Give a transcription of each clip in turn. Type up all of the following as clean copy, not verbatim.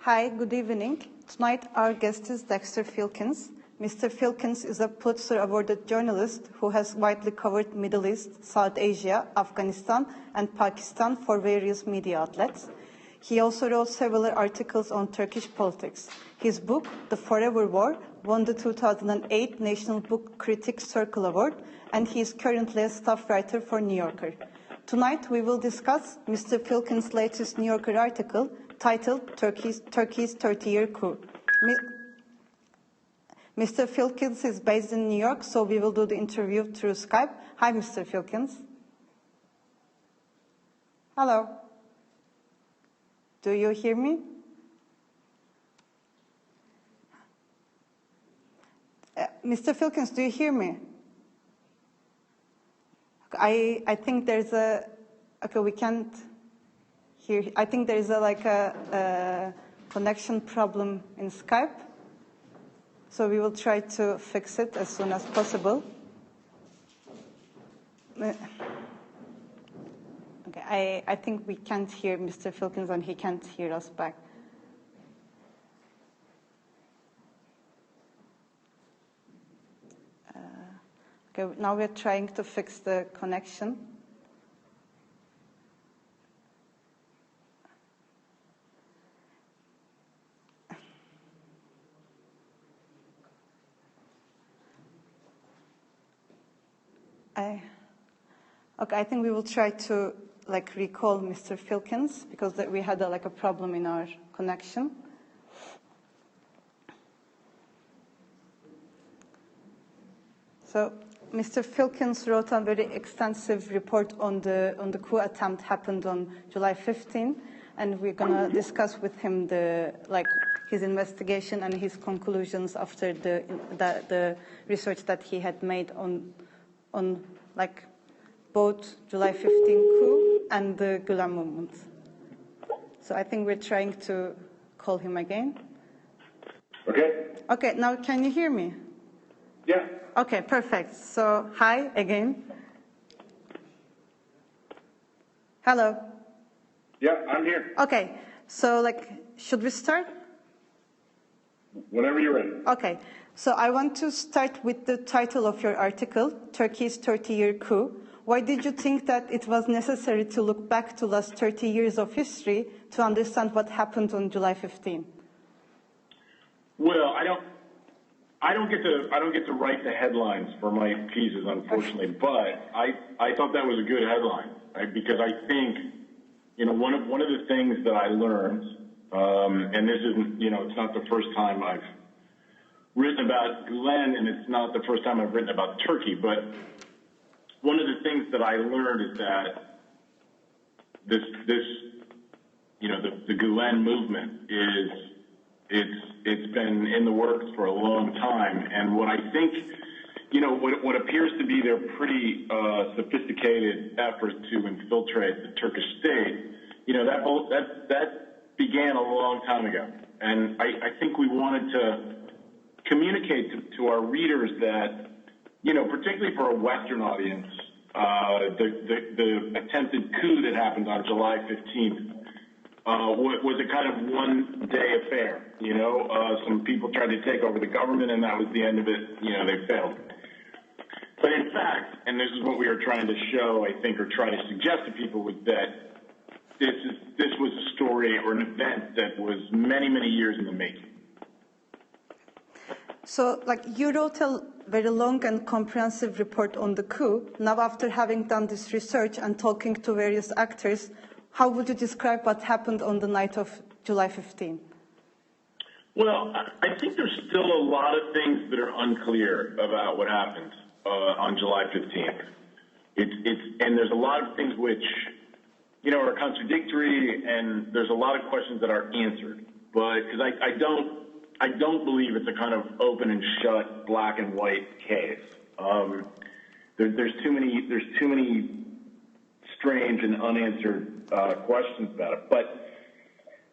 Hi, good evening. Tonight our guest is Dexter Filkins. Mr. Filkins is a Pulitzer-awarded journalist who has widely covered Middle East, South Asia, Afghanistan, and Pakistan for various media outlets. He also wrote several articles on Turkish politics. His book, The Forever War, won the 2008 National Book Critics Circle Award, and he is currently a staff writer for New Yorker. Tonight we will discuss Mr. Filkins' latest New Yorker article titled Turkey's 30-year coup. Mr. Filkins is based in New York, so we will do the interview through Skype. Hi, Mr. Filkins. Hello. Do you hear me? Mr. Filkins, do you hear me? I think there's a, okay, we can't hear. I think there is a connection problem in Skype. So we will try to fix it as soon as possible. Okay, I think we can't hear Mr. Filkins and he can't hear us back. Okay, now we're trying to fix the connection. Okay, I think we will try to recall Mr. Filkins because we had a problem in our connection. So Mr. Filkins wrote a very extensive report on the coup attempt happened on July 15, and we're going to discuss with him his investigation and his conclusions after the research that he had made on both July 15 coup and the Gulen movement. So I think we're trying to call him again. Okay. Okay, now can you hear me? Yeah. Okay, perfect. So hi again. Hello. Yeah, I'm here. Okay, so should we start? Whenever you're ready. Okay, so I want to start with the title of your article, Turkey's 30-year coup. Why did you think that it was necessary to look back to last 30 years of history to understand what happened on July 15? Well, I don't get to write the headlines for my pieces, unfortunately, but I thought that was a good headline, right? Because I think, one of the things that I learned, and this isn't, it's not the first time I've written about Gulen, and it's not the first time I've written about Turkey, but one of the things that I learned is that the Gulen movement it's been in the works for a long time, and what I think, what appears to be their pretty sophisticated effort to infiltrate the Turkish state, that began a long time ago, and I think we wanted to communicate to our readers that, particularly for a Western audience, the attempted coup that happened on July 15th was a kind of one-day affair. Some people tried to take over the government, and that was the end of it. They failed. But in fact, and this is what we are trying to show, I think, or try to suggest to people, was that this was a story or an event that was many, many years in the making. So, you wrote a very long and comprehensive report on the coup. Now, after having done this research and talking to various actors, how would you describe what happened on the night of July 15? Well, I think there's still a lot of things that are unclear about what happened on July 15th. And there's a lot of things which, are contradictory, and there's a lot of questions that are answered. But because I don't believe it's a kind of open and shut, black and white case. There's too many strange and unanswered questions about it. But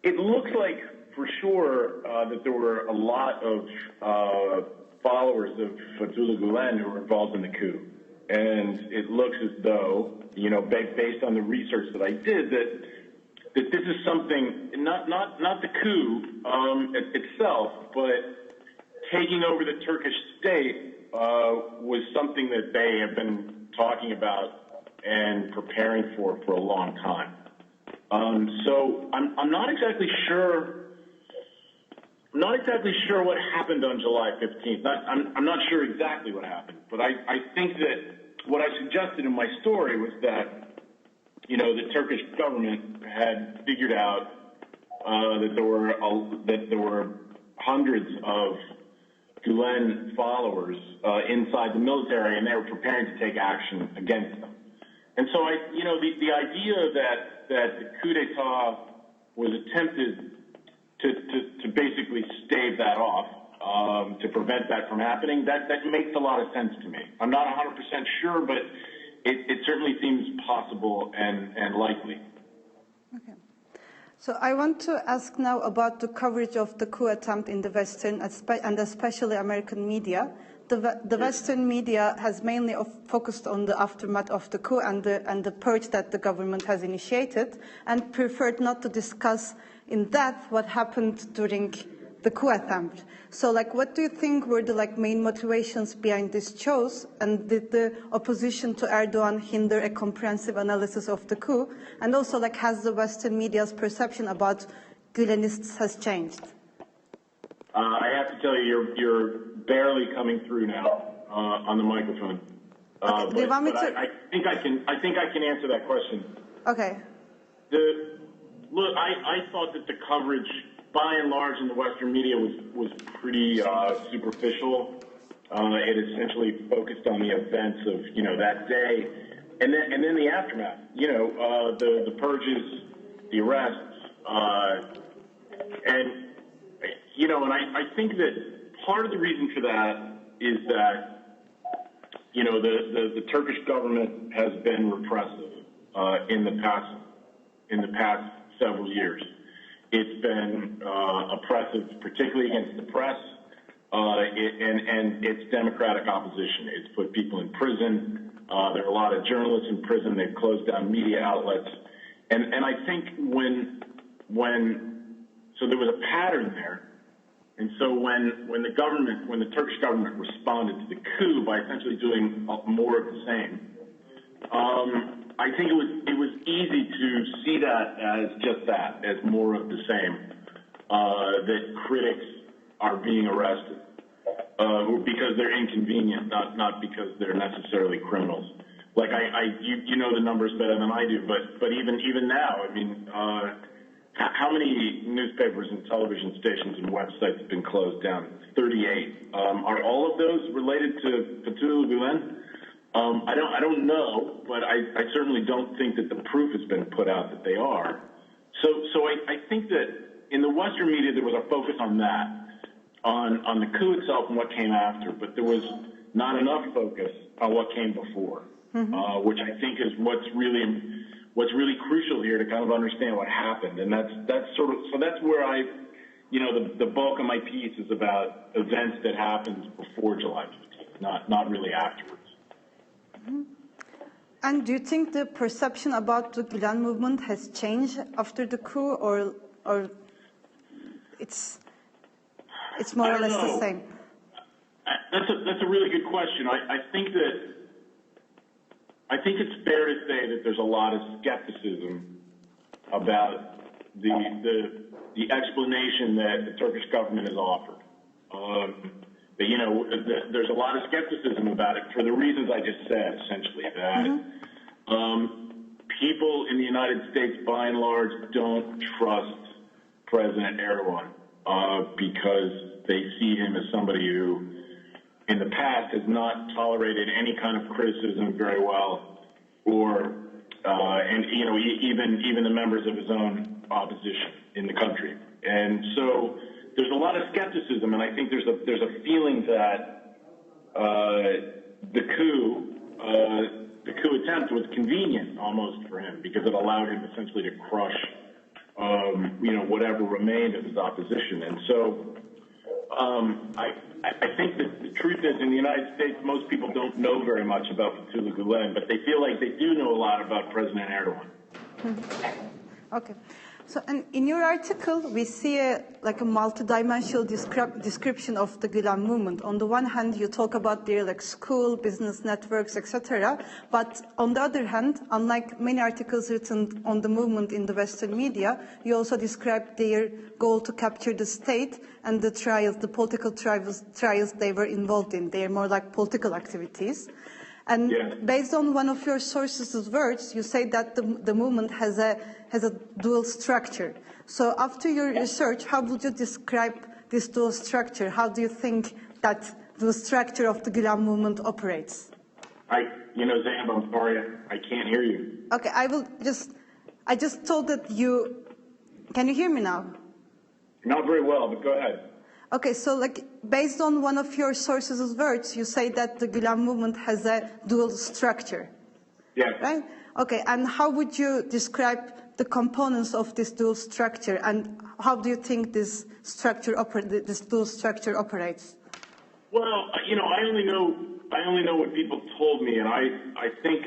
it looks like, for sure, that there were a lot of followers of Fethullah Gulen who were involved in the coup. And it looks as though, based on the research that I did, that that this is something, not the coup itself, but taking over the Turkish state was something that they have been talking about and preparing for a long time. So I'm not exactly sure. I'm not exactly sure what happened on July 15th. I'm not sure exactly what happened, but I think that what I suggested in my story was that, you know, the Turkish government had figured out that there were hundreds of Gulen followers inside the military, and they were preparing to take action against them. And so the idea that the coup d'état was attempted to basically stave that off, to prevent that from happening, that makes a lot of sense to me. I'm not 100% sure, but it certainly seems possible and likely. Okay. So I want to ask now about the coverage of the coup attempt in the Western and especially American media. The Western media has mainly focused on the aftermath of the coup and the purge that the government has initiated, and preferred not to discuss in depth what happened during the coup attempt. So, what do you think were the main motivations behind this choice, and did the opposition to Erdogan hinder a comprehensive analysis of the coup? And also, has the Western media's perception about Gülenists has changed? I have to tell you, you're barely coming through now on the microphone. Okay. Do you want me to? I think I can answer that question. Okay. Look, I thought that the coverage, by and large, in the Western media was pretty superficial. It essentially focused on the events of that day, and then the aftermath. The purges, the arrests, and I think that part of the reason for that is that the Turkish government has been repressive in the past several years. It's been oppressive, particularly against the press and its democratic opposition. It's put people in prison. There are a lot of journalists in prison. They've closed down media outlets, and I think so there was a pattern there. And so when the Turkish government responded to the coup by essentially doing more of the same, I think it was easy to see that as just that, as more of the same, that critics are being arrested because they're inconvenient, not because they're necessarily criminals. You know the numbers better than I do, but even now, I mean, how many newspapers and television stations and websites have been closed down? 38. Are all of those related to Fethullah Gulen? I don't know, but I certainly don't think that the proof has been put out that they are. So I think that in the Western media there was a focus on that, on the coup itself and what came after, but there was not enough focus on what came before, which I think is what's really crucial here to kind of understand what happened. And that's where the bulk of my piece is about events that happened before July 15th, not really afterwards. And do you think the perception about the Gülen movement has changed after the coup, or it's more or less the same? That's a really good question. I think it's fair to say that there's a lot of skepticism about the explanation that the Turkish government has offered. There's a lot of skepticism about it for the reasons I just said, essentially, that people in the United States, by and large, don't trust President Erdogan because they see him as somebody who, in the past, has not tolerated any kind of criticism very well, even the members of his own opposition in the country. And so there's a lot of skepticism, and I think there's a feeling that the coup attempt was convenient almost for him because it allowed him essentially to crush whatever remained of his opposition. And so I think that the truth is, in the United States, most people don't know very much about Fethullah Gulen, but they feel like they do know a lot about President Erdogan. Okay. So, and in your article, we see a multidimensional description of the Gülen movement. On the one hand, you talk about their school, business networks, etc. But on the other hand, unlike many articles written on the movement in the Western media, you also describe their goal to capture the state and the trials, the political trials they were involved in. They are more like political activities. And based on one of your sources' words, you say that the movement has a dual structure. So after your research, how would you describe this dual structure? How do you think that the structure of the Gülen movement operates? Zainab, I'm sorry, I can't hear you. Okay, I just told that can you hear me now? Not very well, but go ahead. Okay, so based on one of your sources' words, you say that the Gülen movement has a dual structure. Yes. Right? Okay, and how would you describe the components of this dual structure, and how do you think this dual structure operates? Well, I only know what people told me, and I think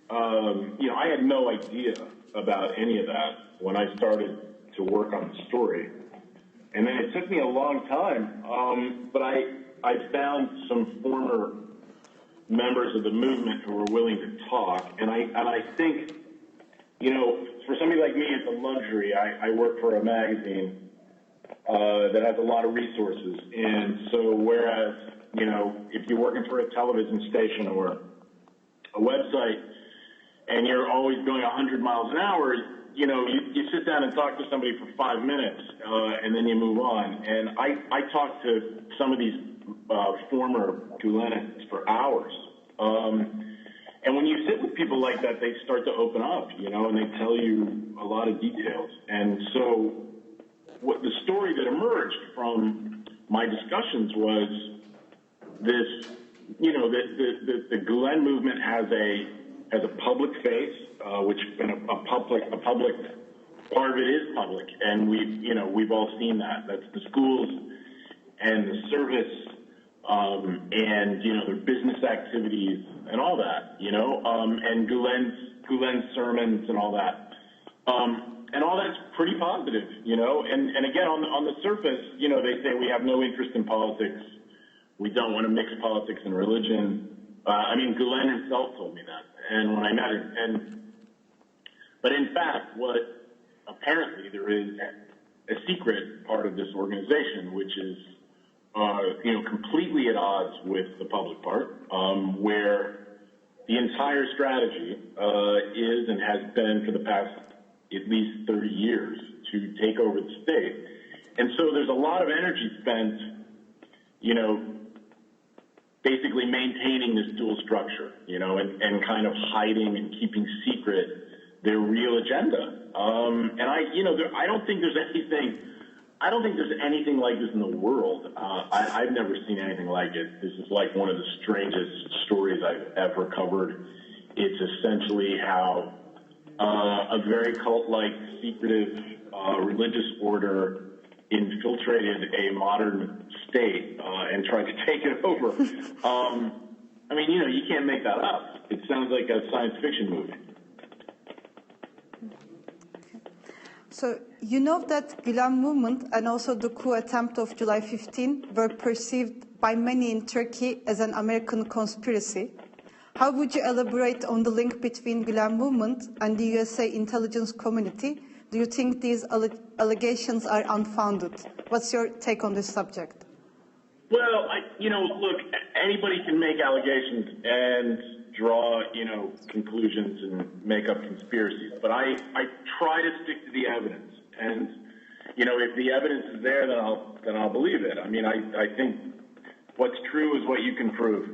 I had no idea about any of that when I started to work on the story. And then it took me a long time, but I found some former members of the movement who were willing to talk, and I think, for somebody like me, it's a luxury. I work for a magazine that has a lot of resources, and so whereas, if you're working for a television station or a website, and you're always going 100 miles an hour, you sit down and talk to somebody for 5 minutes, and then you move on. And I talked to some of these former Gülenists for hours. And when you sit with people like that, they start to open up, and they tell you a lot of details. And so what the story that emerged from my discussions was this, the Gülen movement has a public face, which a public part of it is public, and we've all seen that. That's the schools and the service, and their business activities and all that, and Gülen's sermons and all that, and all that's pretty positive, And again, on the surface, they say we have no interest in politics. We don't want to mix politics and religion. Gülen himself told me that, and when I met him, but in fact, apparently there is a secret part of this organization, which is, completely at odds with the public part, where the entire strategy is and has been for the past at least 30 years to take over the state. And so there's a lot of energy spent, basically maintaining this dual structure, and kind of hiding and keeping secret their real agenda. And I don't think there's anything like this in the world. I've never seen anything like it. This is like one of the strangest stories I've ever covered. It's essentially how a very cult-like, secretive religious order infiltrated a modern state and tried to take it over. You can't make that up. It sounds like a science fiction movie. So you know that Gülen movement and also the coup attempt of July 15 were perceived by many in Turkey as an American conspiracy. How would you elaborate on the link between Gülen movement and the USA intelligence community? Do you think these allegations are unfounded? What's your take on this subject? Well, look, anybody can make allegations and draw, conclusions and make up conspiracies. But I try to stick to the evidence. And, if the evidence is there, then I'll believe it. I think what's true is what you can prove.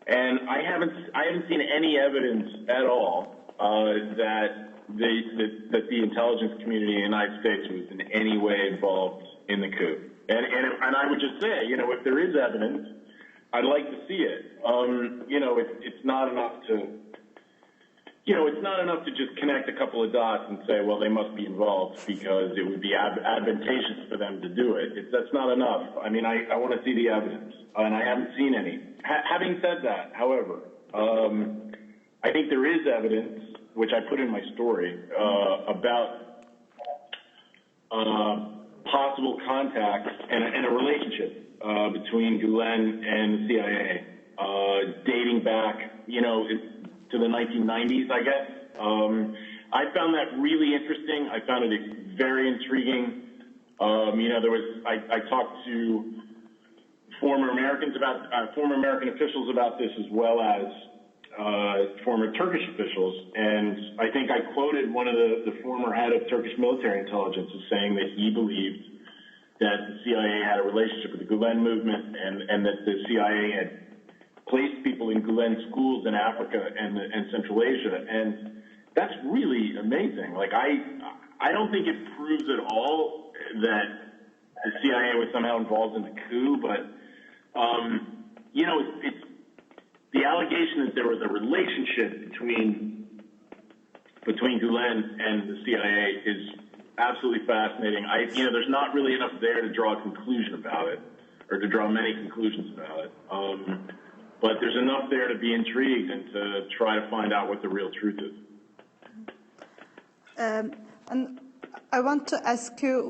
And I haven't seen any evidence at all that the intelligence community in the United States was in any way involved in the coup. And I would just say, if there is evidence, I'd like to see it. It's not enough to just connect a couple of dots and say, well, they must be involved because it would be advantageous for them to do it. That's not enough. I want to see the evidence, and I haven't seen any. Having said that, however, I think there is evidence, which I put in my story, about possible contacts and a relationship between Gulen and the CIA, dating back, to the 1990s, I guess. I found that really interesting. I found it very intriguing. I talked to former American officials about this, as well as former Turkish officials, and I think I quoted one of the former head of Turkish military intelligence as saying that he believed that the CIA had a relationship with the Gulen movement, and that the CIA had placed people in Gulen schools in Africa and Central Asia, and that's really amazing. Like, I don't think it proves at all that the CIA was somehow involved in the coup, but it's the allegation that there was a relationship between Gulen and the CIA is absolutely fascinating. There's not really enough there to draw a conclusion about it, or to draw many conclusions about it. But there's enough there to be intrigued and to try to find out what the real truth is. And I want to ask you,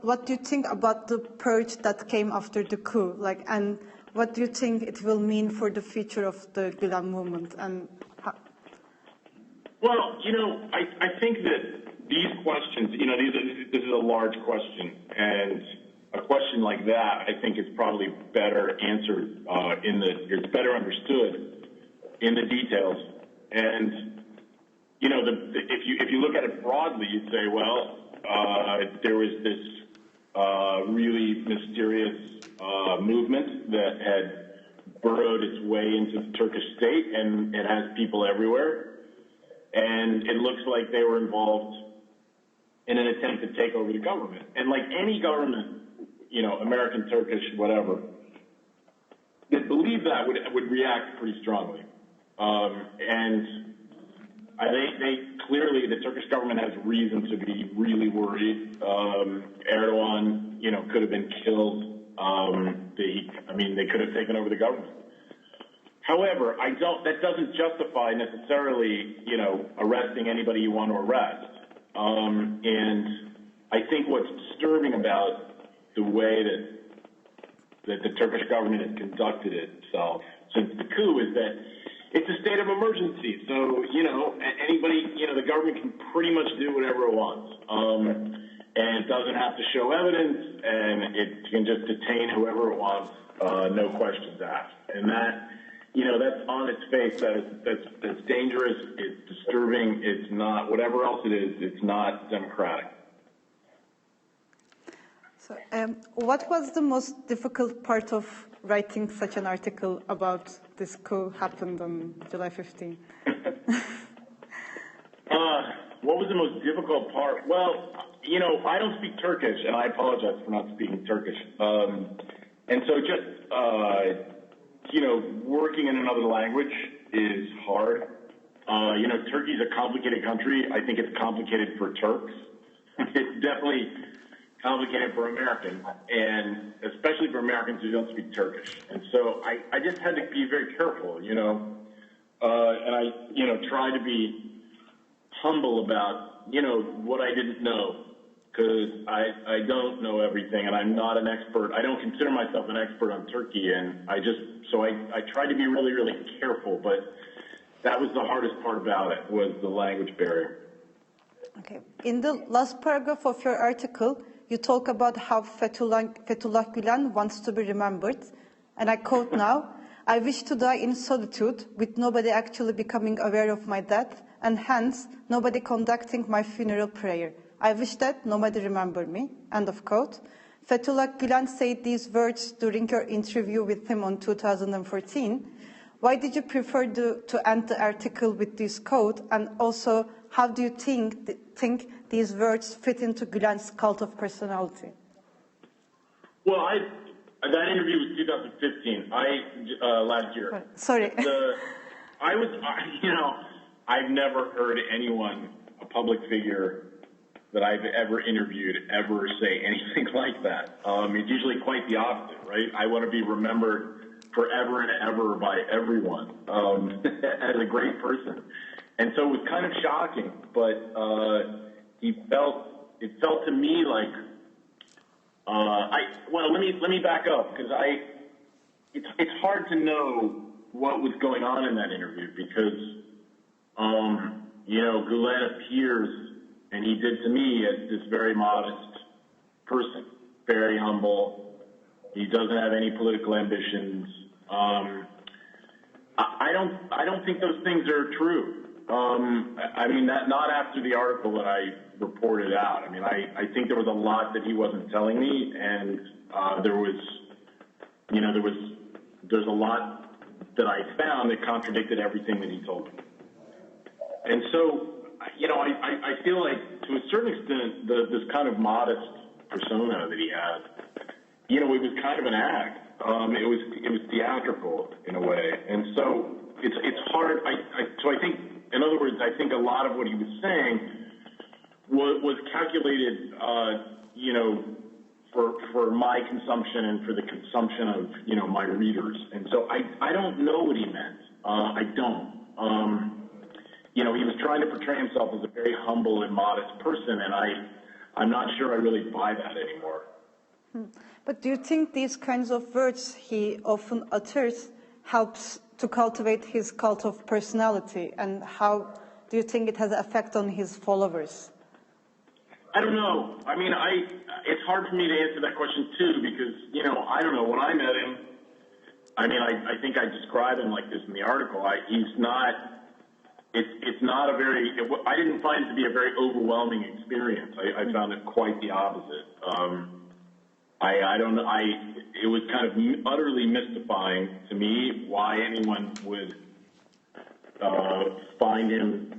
what do you think about the purge that came after the coup? And what do you think it will mean for the future of the Gulen movement? Well, I think that these questions, this is a large question, and a question like that, I think is probably better answered it's better understood in the details. And if you look at it broadly, you'd say, well, there was this really mysterious movement that had burrowed its way into the Turkish state, and it has people everywhere. And it looks like they were involved in an attempt to take over the government. And like any government, American, Turkish, whatever, that believe that would react pretty strongly. And they clearly, the Turkish government has reason to be really worried. Erdogan, could have been killed. They could have taken over the government. However, that doesn't justify necessarily, arresting anybody you want to arrest. And I think what's disturbing about the way that the Turkish government has conducted itself since the coup is that it's a state of emergency. So, anybody, the government can pretty much do whatever it wants. And it doesn't have to show evidence, and it can just detain whoever it wants, no questions asked. And that, that's on its face, that's dangerous, it's disturbing, it's not, whatever else it is, it's not democratic. So, what was the most difficult part of writing such an article about this coup happened on July 15? What was the most difficult part? Well, I don't speak Turkish, and I apologize for not speaking Turkish. And so just, working in another language is hard. Turkey's a complicated country. I think it's complicated for Turks. It's definitely complicated for Americans, and especially for Americans who don't speak Turkish. And so I just had to be very careful, and I try to be humble about, what I didn't know, because I don't know everything, and I'm not an expert. I don't consider myself an expert on Turkey, and I tried to be really, really careful, but that was the hardest part about it, was the language barrier. Okay. In the last paragraph of your article, you talk about how Fethullah Gülen wants to be remembered, and I quote now, "I wish to die in solitude, with nobody actually becoming aware of my death, and hence nobody conducting my funeral prayer. I wish that nobody remember me," end of quote. Fethullah Gülen said these words during your interview with him on 2014. Why did you prefer to end the article with this quote, and also how do you think these words fit into Gülen's cult of personality? Well, that interview was 2015. Last year. Sorry. I've never heard anyone, a public figure that I've ever interviewed, ever say anything like that. It's usually quite the opposite, right? I want to be remembered forever and ever by everyone as a great person. And so it was kind of shocking, but he felt it felt to me like, let me back up, because it's hard to know what was going on in that interview, because, Gulen appears, and he did to me, as this very modest person, very humble. He doesn't have any political ambitions. I don't think those things are true. Not after the article that I reported out. I think there was a lot that he wasn't telling me, and there's a lot that I found that contradicted everything that he told me. And so, I feel like, to a certain extent, this kind of modest persona that he had, it was kind of an act. It was theatrical in a way, and so it's hard. So I think, in other words, I think a lot of what he was saying was calculated, for my consumption and for the consumption of my readers. And so I don't know what he meant. I don't. He was trying to portray himself as a very humble and modest person, and I'm not sure I really buy that anymore. But do you think these kinds of words he often utters helps to cultivate his cult of personality? And how do you think it has an effect on his followers? I don't know. It's hard for me to answer that question too, because, I don't know. When I met him, I think I describe him like this in the article. He's not, it's not a very, I didn't find it to be a very overwhelming experience. I found it quite the opposite. I don't know. It was kind of utterly mystifying to me why anyone would find him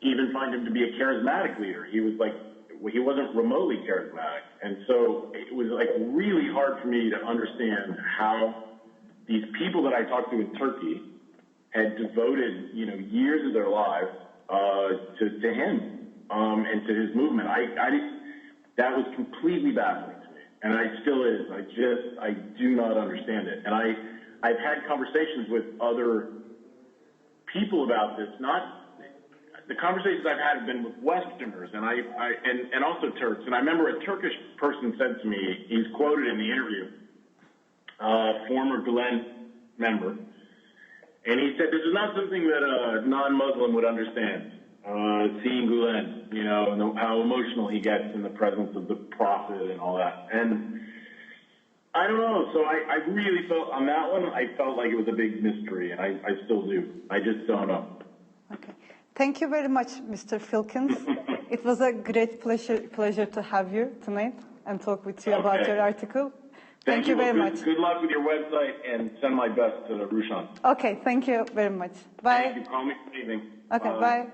to be a charismatic leader. He wasn't remotely charismatic, and so it was really hard for me to understand how these people that I talked to in Turkey had devoted years of their lives to him and to his movement. That was completely baffling. And it still is. I do not understand it. And I've had conversations with other people about this. The conversations I've had have been with Westerners and also Turks. And I remember a Turkish person said to me, he's quoted in the interview, former Gulen member, and he said, "This is not something that a non-Muslim would understand. Seeing Gulen, and how emotional he gets in the presence of the prophet and all that." And I don't know. So I really felt on that one, I felt like it was a big mystery, and I still do. I just don't know. Okay. Thank you very much, Mr. Filkins. It was a great pleasure to have you tonight and talk with you about your article. Thank you very much. Good luck with your website, and send my best to Rushan. Okay, thank you very much. Bye. Thank you. Call me this evening. Okay, bye.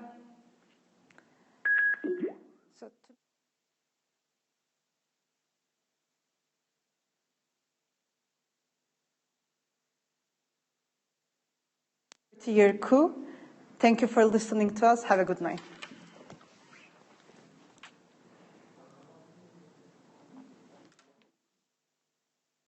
Year Coup. Thank you for listening to us. Have a good night.